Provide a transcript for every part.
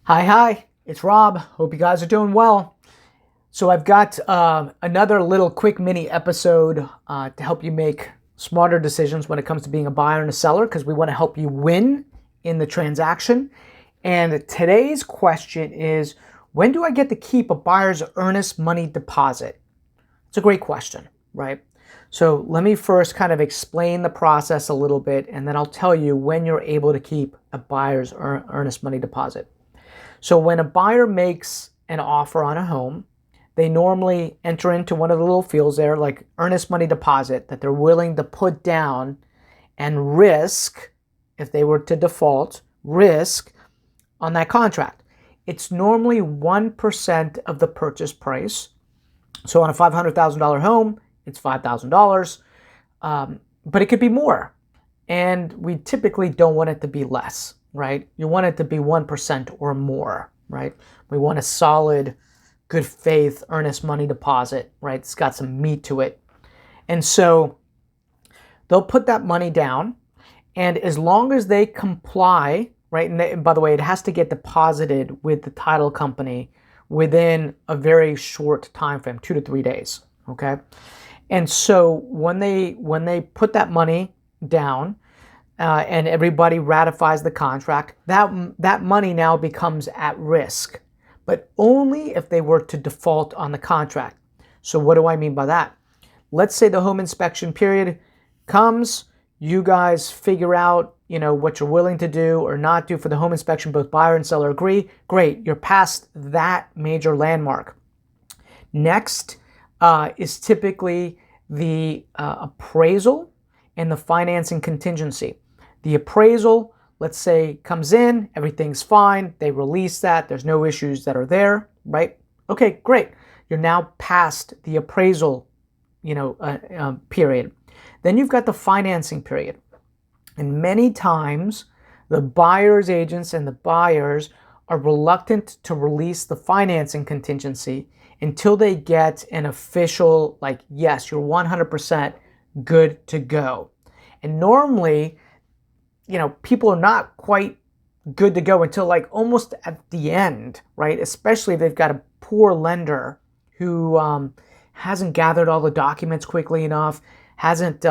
Hi, it's Rob. Hope you guys are doing well. So I've got another little quick mini episode to help you make smarter decisions when it comes to being a buyer and a seller, because we want to help you win in the transaction. And today's question is, when do I get to keep a buyer's earnest money deposit? It's a great question, right? So let me first kind of explain the process a little bit, and then I'll tell you when you're able to keep a buyer's earnest money deposit. So when a buyer makes an offer on a home, they normally enter into one of the little fields there, like earnest money deposit, that they're willing to put down and risk, if they were to default, risk on that contract. It's normally 1% of the purchase price. So on a $500,000 home, it's $5,000, but it could be more. And we typically don't want it to be less, right? You want it to be 1% or more, right? We want a solid, good faith, earnest money deposit, right? It's got some meat to it. And so they'll put that money down, and as long as they comply, right? And by the way, it has to get deposited with the title company within a very short time frame, 2 to 3 days, okay? And so when they put that money down, and everybody ratifies the contract, that money now becomes at risk, but only if they were to default on the contract. So what do I mean by that? Let's say the home inspection period comes, you guys figure out, what you're willing to do or not do for the home inspection, both buyer and seller agree, great, you're past that major landmark. Next is typically the appraisal and the financing contingency. The appraisal, let's say, comes in, everything's fine, they release that, there's no issues that are there, right? Okay, great. You're now past the appraisal, period. Then you've got the financing period. And many times, the buyer's agents and the buyers are reluctant to release the financing contingency until they get an official, yes, you're 100% good to go. And normally, people are not quite good to go until almost at the end, right? Especially if they've got a poor lender who hasn't gathered all the documents quickly enough, hasn't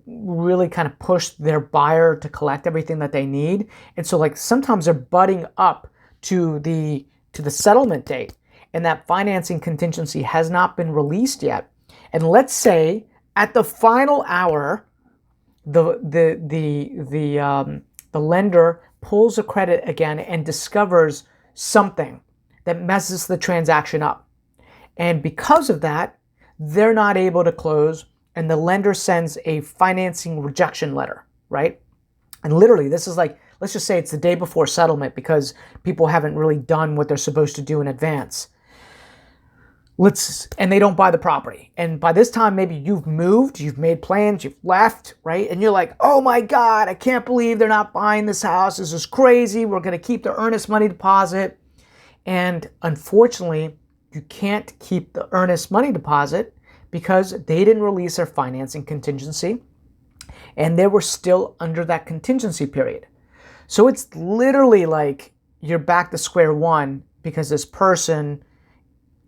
really kind of pushed their buyer to collect everything that they need. And so sometimes they're butting up to the settlement date, and that financing contingency has not been released yet. And let's say at the final hour, the lender pulls a credit again and discovers something that messes the transaction up. And because of that, they're not able to close, and the lender sends a financing rejection letter, right? And literally, this is let's just say it's the day before settlement because people haven't really done what they're supposed to do in advance. And they don't buy the property. And by this time, maybe you've moved, you've made plans, you've left, right? And you're like, oh my God, I can't believe they're not buying this house. This is crazy. We're going to keep the earnest money deposit. And unfortunately, you can't keep the earnest money deposit because they didn't release their financing contingency, and they were still under that contingency period. So it's literally like you're back to square one because this person,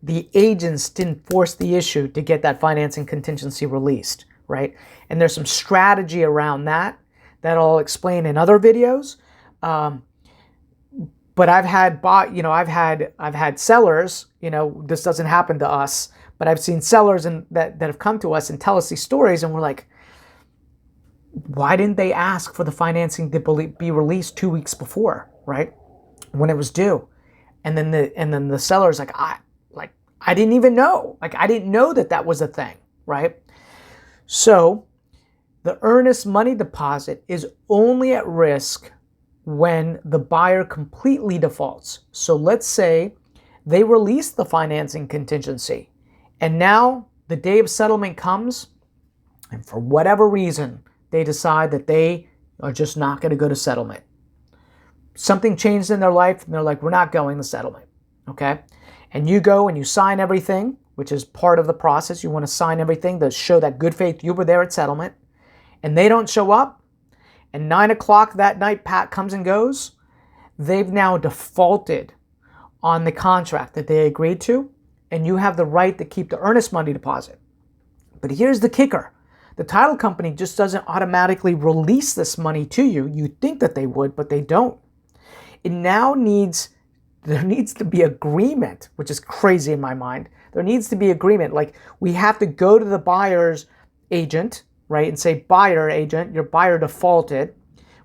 the agents, didn't force the issue to get that financing contingency released, right? And there's some strategy around that I'll explain in other videos. But I've had sellers, this doesn't happen to us, but I've seen sellers that have come to us and tell us these stories, and we're like, why didn't they ask for the financing to be released 2 weeks before, right? When it was due. And then the seller's like, I didn't even know. I didn't know that was a thing, right? So the earnest money deposit is only at risk when the buyer completely defaults. So let's say they release the financing contingency, and now the day of settlement comes, and for whatever reason, they decide that they are just not going to go to settlement. Something changed in their life, and they're like, we're not going to settlement, okay? And you go and you sign everything, which is part of the process. You want to sign everything to show that good faith you were there at settlement, and they don't show up, and 9 o'clock that night, Pat comes and goes, they've now defaulted on the contract that they agreed to, and you have the right to keep the earnest money deposit. But here's the kicker. The title company just doesn't automatically release this money to you. You think that they would, but they don't. There needs to be agreement, which is crazy in my mind. There needs to be agreement. Like, we have to go to the buyer's agent, right, and say, buyer agent, your buyer defaulted.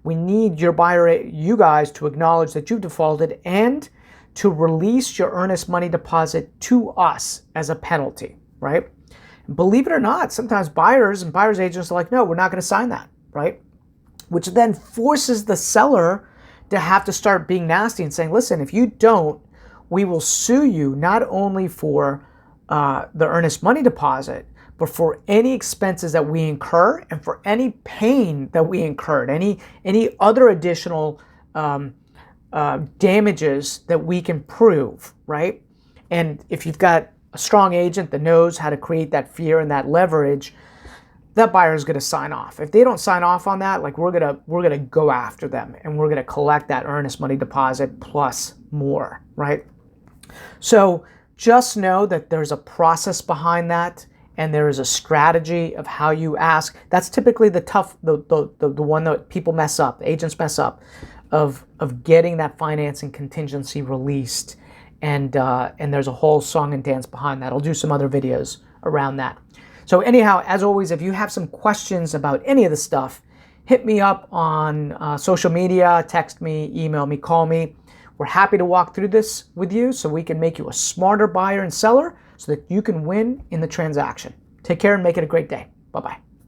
We need you guys to acknowledge that you defaulted and to release your earnest money deposit to us as a penalty, right? Believe it or not, sometimes buyers and buyer's agents are like, no, we're not going to sign that, right? Which then forces the seller to have to start being nasty and saying, listen, if you don't, we will sue you not only for the earnest money deposit, but for any expenses that we incur and for any pain that we incurred, any other additional damages that we can prove, right? And if you've got a strong agent that knows how to create that fear and that leverage, that buyer is going to sign off. If they don't sign off on that, like, we're gonna go after them and we're gonna collect that earnest money deposit plus more, right? So just know that there's a process behind that, and there is a strategy of how you ask. That's typically the one that people mess up, agents mess up, of getting that financing contingency released. And there's a whole song and dance behind that. I'll do some other videos around that. So anyhow, as always, if you have some questions about any of this stuff, hit me up on social media, text me, email me, call me. We're happy to walk through this with you so we can make you a smarter buyer and seller so that you can win in the transaction. Take care and make it a great day. Bye-bye.